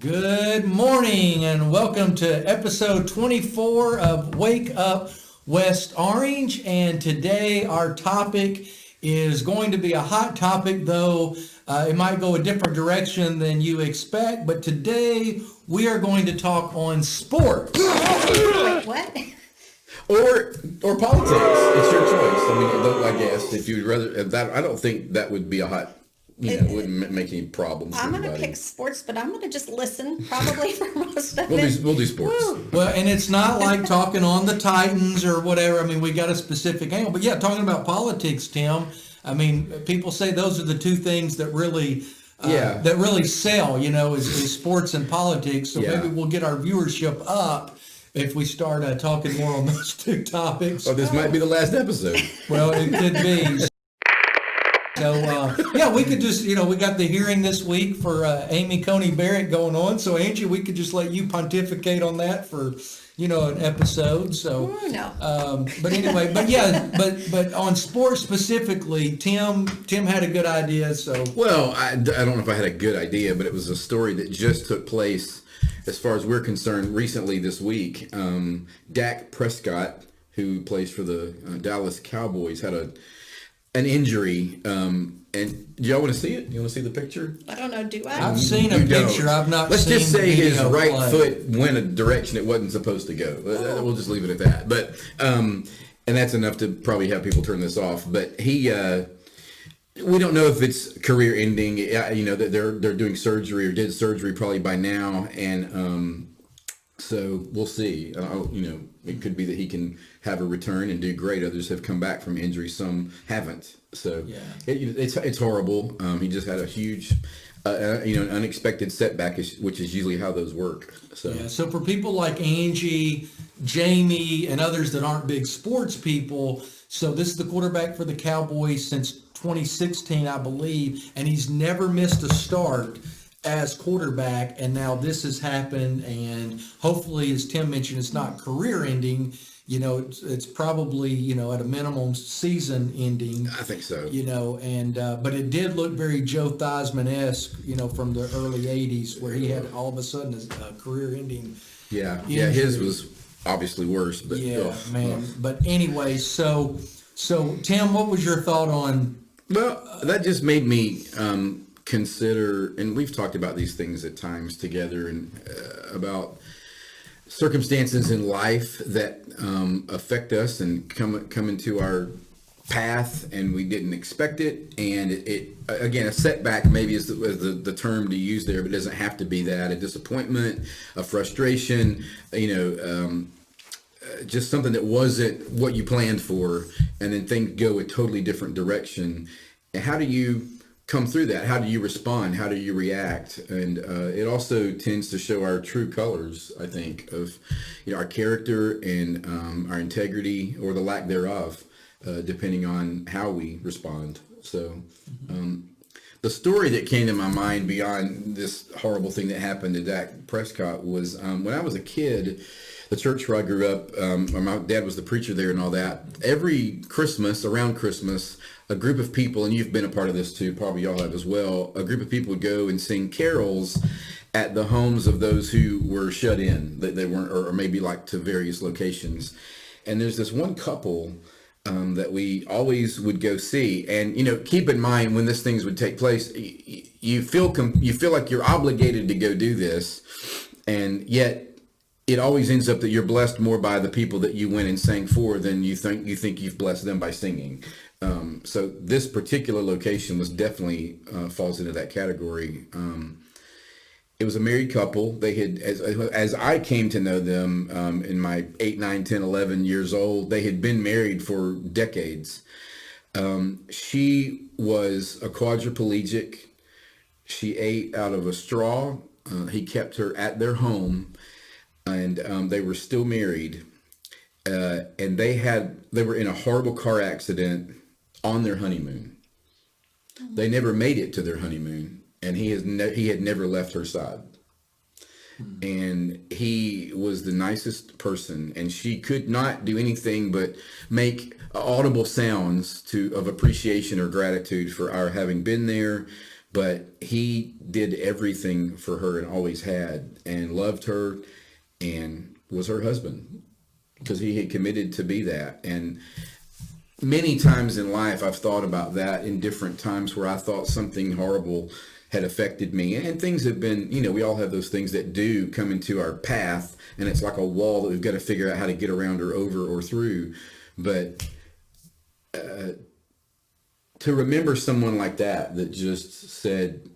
Good morning and welcome to episode 24 of Wake Up West Orange. And today our topic is going to be a hot topic, though it might go a different direction than you expect. But today we are going to talk on sports. Wait, what? Or politics. It's your choice. I guess if you'd rather that, I don't think that would be a hot. It wouldn't make any problems. I'm going to pick sports, but I'm going to just listen probably for most of it. We'll do sports. Woo. Well, and it's not like talking on the Titans or whatever. I mean, we got a specific angle. But yeah, talking about politics, Tim. I mean, people say those are the two things that really sell, is sports and politics. So maybe we'll get our viewership up if we start talking more on those two topics. This might be the last episode. Well, it could be. So, we could just, we got the hearing this week for Amy Coney Barrett going on. So, Angie, we could just let you pontificate on that for, an episode. So, no. But anyway, but on sports specifically, Tim had a good idea. So, well, I don't know if I had a good idea, but it was a story that just took place, as far as we're concerned, recently this week. Dak Prescott, who plays for the Dallas Cowboys, had an injury, and do y'all want to see it? You want to see the picture? I don't know. Do I? I've seen a picture. I've not Let's seen just say the his video right play. foot went a direction it wasn't supposed to go. We'll just leave it at that. But and that's enough to probably have people turn this off. But he, we don't know if it's career ending. That they're doing surgery or did surgery probably by now, and so we'll see. It could be that he can have a return and do great. Others have come back from injury. Some haven't. So it's horrible. He just had a huge, an unexpected setback, which is usually how those work. So for people like Angie, Jamie, and others that aren't big sports people, so this is the quarterback for the Cowboys since 2016, I believe, and he's never missed a start as quarterback, and now this has happened, and hopefully, as Tim mentioned, it's not career ending. It's probably, at a minimum season ending. I think so. But it did look very Joe Theismann-esque, from the early 80s, where he had all of a sudden a career ending. Yeah, his was obviously worse. But But anyway, so Tim, what was your thought on? Well, that just made me consider, and we've talked about these things at times together, and about circumstances in life that affect us and come into our path, and we didn't expect it. And it again, a setback maybe is the term to use there, but it doesn't have to be that. A disappointment, a frustration, just something that wasn't what you planned for, and then things go a totally different direction. And how do you come through that? How do you respond? How do you react? And it also tends to show our true colors, I think, of our character and our integrity or the lack thereof, depending on how we respond. So the story that came to my mind beyond this horrible thing that happened to Dak Prescott was when I was a kid, the church where I grew up, my dad was the preacher there and all that. Every Christmas, around Christmas, a group of people, and you've been a part of this too, probably y'all have as well, a group of people would go and sing carols at the homes of those who were shut in, that they weren't, or maybe like to various locations. And there's this one couple that we always would go see. And, keep in mind when these things would take place, you feel like you're obligated to go do this. And yet it always ends up that you're blessed more by the people that you went and sang for than you think you've blessed them by singing. So this particular location was definitely falls into that category. It was a married couple. They had, as I came to know them in my 8, 9, 10, 11 years old, they had been married for decades. She was a quadriplegic. She ate out of a straw. He kept her at their home, and they were still married. And they were in a horrible car accident on their honeymoon. They never made it to their honeymoon, and he had never left her side. And he was the nicest person, and she could not do anything but make audible sounds of appreciation or gratitude for our having been there, but he did everything for her and always had, and loved her and was her husband because he had committed to be that. And many times in life, I've thought about that in different times where I thought something horrible had affected me. And things have been, we all have those things that do come into our path, and it's like a wall that we've got to figure out how to get around or over or through. But to remember someone like that just said,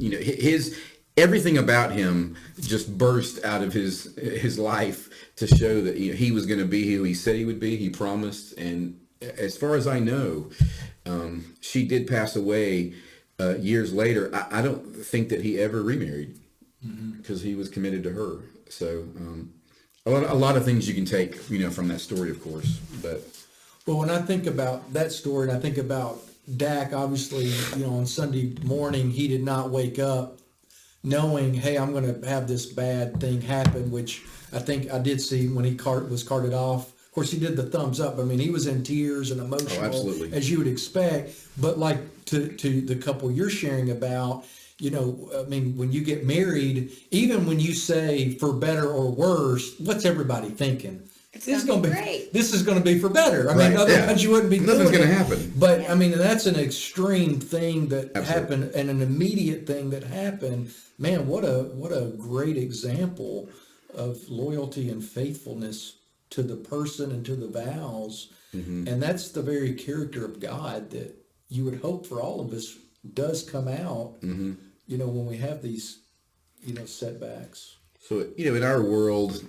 his everything about him just burst out of his life to show that he was going to be who he said he would be. He promised, and as far as I know, she did pass away years later. I don't think that he ever remarried because he was committed to her. So a lot of things you can take from that story, of course. But Well, when I think about that story, and I think about Dak, obviously, on Sunday morning, he did not wake up knowing, hey, I'm going to have this bad thing happen, which I think I did see when he was carted off. Of course, he did the thumbs up. I mean, he was in tears and emotional, absolutely, as you would expect. But like to the couple you're sharing about, I mean, when you get married, even when you say for better or worse, what's everybody thinking? It's This is gonna going be to be great. This is going to be for better. I Right, mean, otherwise yeah. you wouldn't be Nothing's doing going to it. happen. But I mean, that's an extreme thing that Absolutely. happened, and an immediate thing that happened. Man, what a great example of loyalty and faithfulness to the person and to the vows. Mm-hmm. And that's the very character of God that you would hope for all of us does come out. Mm-hmm. When we have these, setbacks. So, in our world,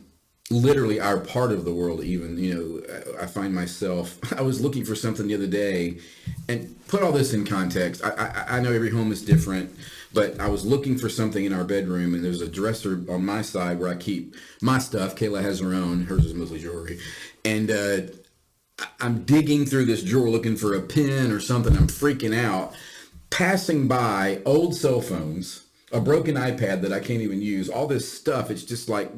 literally our part of the world even, I find myself, I was looking for something the other day, and put all this in context. I know every home is different, but I was looking for something in our bedroom, and there's a dresser on my side where I keep my stuff. Kayla has her own. Hers is mostly jewelry. And I'm digging through this drawer looking for a pen or something. I'm freaking out. Passing by old cell phones, a broken iPad that I can't even use, all this stuff. It's just like,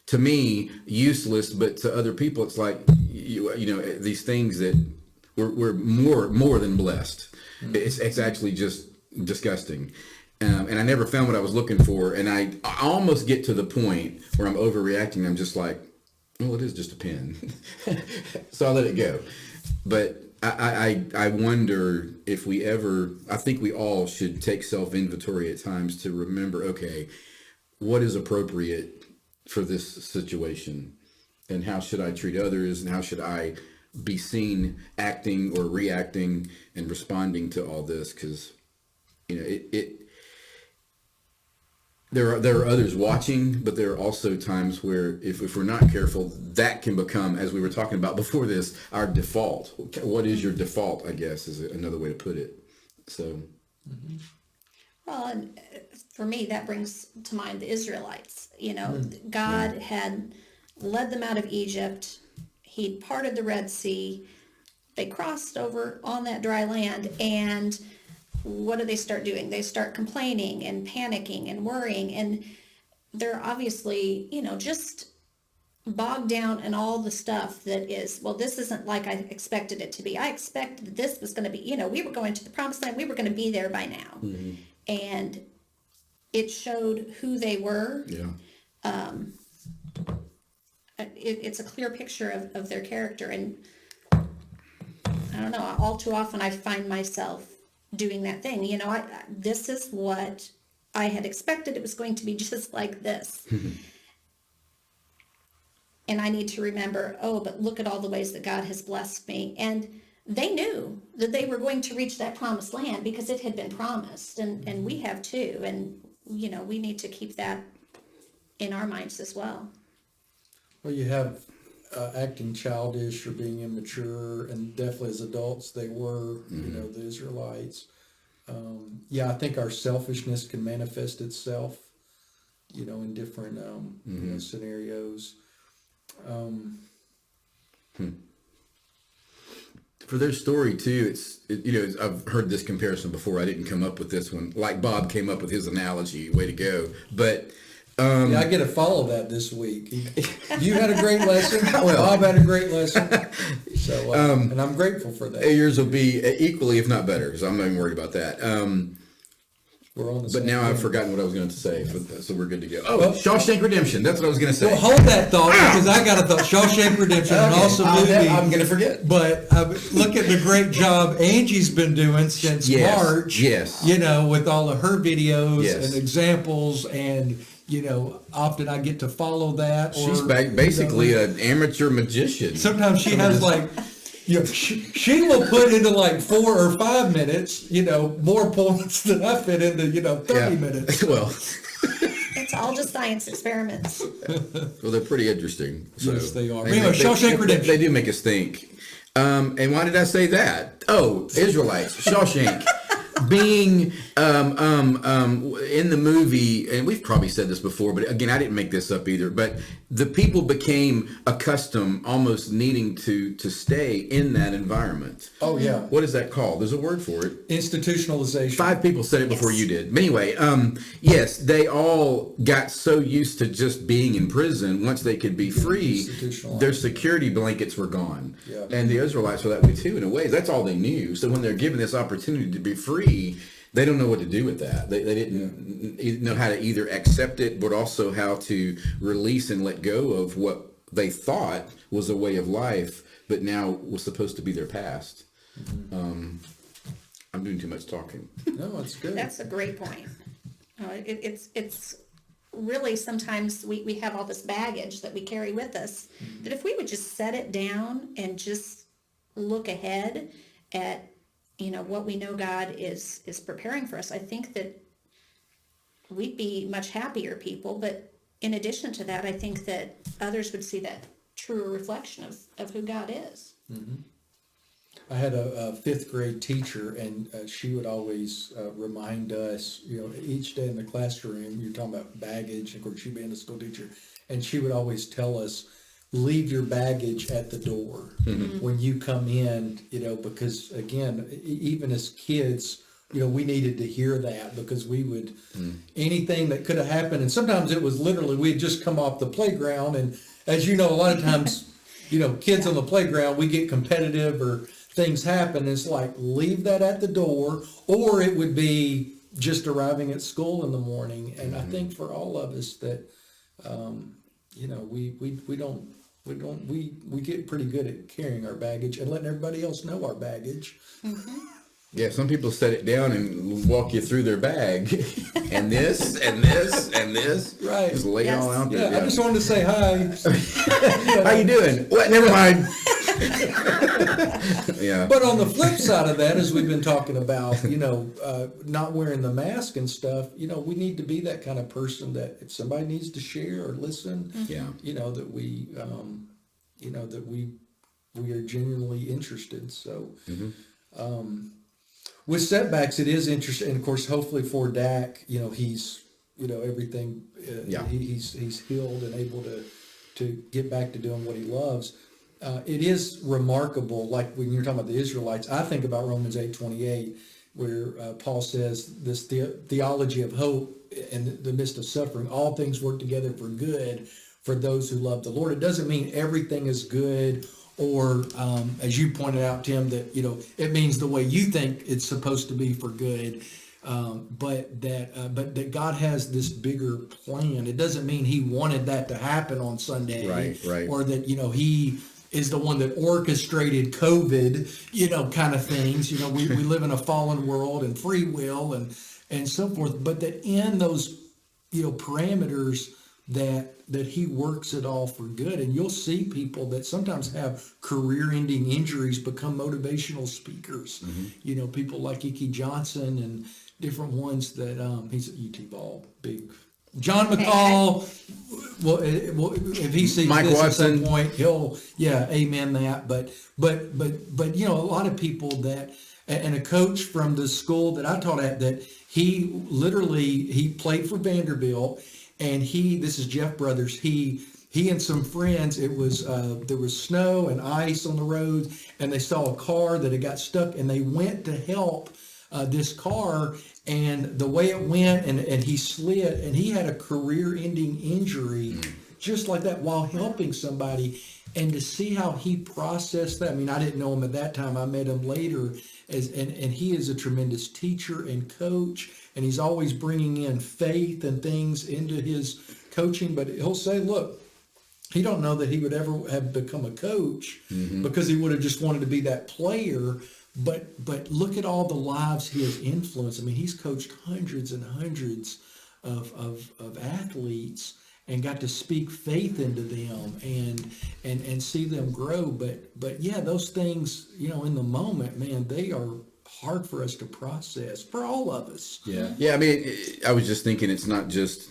to me, useless, but to other people, it's like, these things that we're more than blessed. Mm-hmm. It's actually just disgusting. And I never found what I was looking for. And I almost get to the point where I'm overreacting. I'm just like, well, it is just a pen. So I let it go. But I wonder if we ever, I think we all should take self-inventory at times to remember, okay, what is appropriate for this situation, and how should I treat others, and how should I be seen acting or reacting and responding to all this? Because there are others watching, but there are also times where if we're not careful, that can become, as we were talking about before this, our default. What is your default, I guess, is another way to put it. So Well, and for me, that brings to mind the Israelites. God had led them out of Egypt. He'd parted the Red Sea. They crossed over on that dry land, and what do they start doing? They start complaining and panicking and worrying, and they're obviously, just bogged down in all the stuff that is, well, this isn't like I expected it to be. I expected that this was going to be, we were going to the promised land. We were going to be there by now. Mm-hmm. And it showed who they were. Yeah. It's a clear picture of their character. And I don't know, all too often I find myself doing that thing. This is what I had expected. It was going to be just like this. And I need to remember, but look at all the ways that God has blessed me. And they knew that they were going to reach that promised land because it had been promised. And we have too. And, we need to keep that in our minds as well. Well, you have acting childish or being immature, and definitely as adults they were, the Israelites. I think our selfishness can manifest itself, in different scenarios. For their story too, I've heard this comparison before. I didn't come up with this one. Like Bob came up with his analogy. Way to go! But I get to follow that this week. You had a great lesson. Bob had a great lesson. So, and I'm grateful for that. Yours will be equally, if not better, so I'm not even worried about that. We're on the But same now I've page. forgotten what I was going to say, so we're good to go. Oh, Shawshank Redemption. That's what I was going to say. Well, hold that thought because I got a thought. Shawshank Redemption, an awesome movie. I'm going to forget. But look at the great job Angie's been doing since Yes, March. yes. You know, with all of her videos Yes. and examples, and you know, often I get to follow that. She's or, basically you know, an amateur magician. sometimes she has like. You know, she will put into like 4 or 5 minutes, you know, more points than I fit into, you know, 30 minutes. Well, It's all just science experiments. well, they're pretty interesting. So. Yes, they are. And Anyway, Shawshank Redemption. They do make us think. And why did I say that? Oh, Israelites, Shawshank. Being in the movie, and we've probably said this before, but again, I didn't make this up either, but the people became accustomed, almost needing to stay in that environment. Oh, yeah. What is that called? There's a word for it. Institutionalization. 5 people said it before Yes. you did. But anyway, yes, they all got so used to just being in prison. Once they could be free, Institutionalized. their security blankets were gone. Yeah. And the Israelites were that way too, in a way. That's all they knew. So when they're given this opportunity to be free, they don't know what to do with that. They didn't know how to either accept it, but also how to release and let go of what they thought was a way of life, but now was supposed to be their past. I'm doing too much talking. No, it's good. That's a great point. It's really sometimes we have all this baggage that we carry with us, that if we would just set it down and just look ahead at, you know, what we know God is preparing for us, I think that we'd be much happier people. But in addition to that, I think that others would see that truer reflection of who God is. I had a 5th grade teacher, and she would always remind us, you know, each day in the classroom, you're talking about baggage, of course, she being a school teacher, and she would always tell us, leave your baggage at the door when you come in, you know, because again, even as kids, you know, we needed to hear that because we would, anything that could have happened, and sometimes it was literally, we'd just come off the playground, and as you know, a lot of times, you know, kids on the playground, we get competitive or things happen. It's like, leave that at the door, or it would be just arriving at school in the morning. And I think for all of us that, you know, we get pretty good at carrying our baggage and letting everybody else know our baggage. Yeah, some people set it down and walk you through their bag, and this, and this, and this. Right. Just lay it all Yes. out Yeah, there. I just wanted to say hi. How you doing? What? Never mind. Yeah. But on the flip side of that, as we've been talking about, you know, not wearing the mask and stuff, you know, we need to be that kind of person that if somebody needs to share or listen, Yeah. you know, that we, you know, that we are genuinely interested. So, with setbacks, it is interesting. And of course, hopefully for Dak, you know, he's, you know, everything, Yeah. he's healed and able to get back to doing what he loves. It is remarkable, like when you're talking about the Israelites, I think about Romans 8:28, where Paul says this theology of hope in the midst of suffering, all things work together for good for those who love the Lord. It doesn't mean everything is good, or as you pointed out, Tim, that, you know, it means the way you think it's supposed to be for good. But that God has this bigger plan. It doesn't mean he wanted that to happen on Sunday, Right. or that, you know, he is the one that orchestrated COVID, you know, kind of things. You know, we live in a fallen world and free will and so forth, but that in those, you know, parameters that he works it all for good. And you'll see people that sometimes have career-ending injuries become motivational speakers. You know, people like Ike Johnson and different ones that he's at UT Ball, big. John McCall, well, if he sees Mike this Watson. at some point, he'll, amen that. But you know, a lot of people that, and a coach from the school that I taught at, that he played for Vanderbilt, and this is Jeff Brothers, he and some friends, it was there was snow and ice on the roads, and they saw a car that had got stuck, and they went to help this car, and the way it went, and he slid, and he had a career-ending injury just like that while helping somebody. And to see how he processed that, I mean, I didn't know him at that time. I met him later, and he is a tremendous teacher and coach, and he's always bringing in faith and things into his coaching. But he'll say, look, he don't know that he would ever have become a coach because he would have just wanted to be that player. But look at all the lives he has influenced. I mean, he's coached hundreds and hundreds of athletes and got to speak faith into them and see them grow. But yeah, those things, in the moment, man, they are hard for us to process, for all of us. Yeah. I mean, I was just thinking, it's not just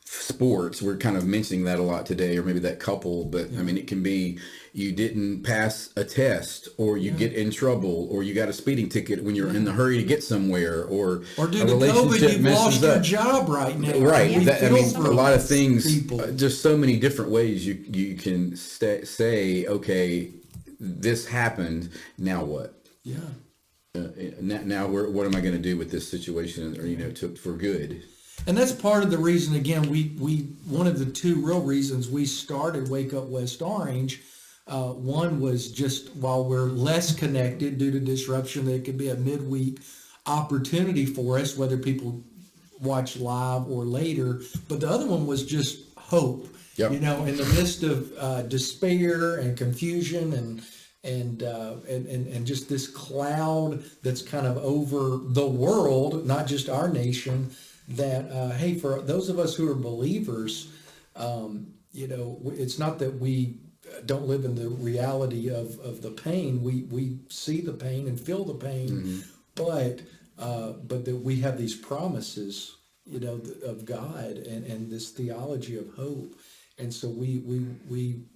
sports. We're kind of mentioning that a lot today, or maybe that couple, but I mean, it can be you didn't pass a test, or you get in trouble, or you got a speeding ticket when you're in the hurry to get somewhere, or Or due a to COVID, relationship you've messes lost your up. job right now. Right. We That, I feel mean, for a lot of things, people. just so many different ways you can say, okay, this happened. Now what? Yeah. Now what am I going to do with this situation? Or, for good. And that's part of the reason, again, we one of the two real reasons we started Wake Up West Orange. One was just while we're less connected due to disruption, there could be a midweek opportunity for us, whether people watch live or later. But the other one was just hope. Yep. In the midst of despair and confusion and just this cloud that's kind of over the world, not just our nation. That hey, for those of us who are believers, it's not that we don't live in the reality of the pain. We see the pain and feel the pain, but that we have these promises, of God and this theology of hope, and so we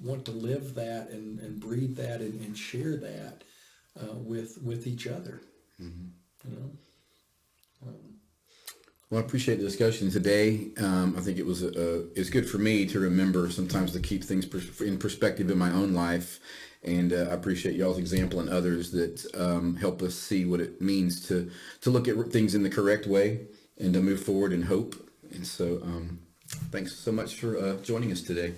want to live that and breathe that and share that with each other. Well, I appreciate the discussion today. I think it's good for me to remember sometimes to keep things in perspective in my own life. And I appreciate y'all's example and others that help us see what it means to look at things in the correct way and to move forward in hope. And so thanks so much for joining us today.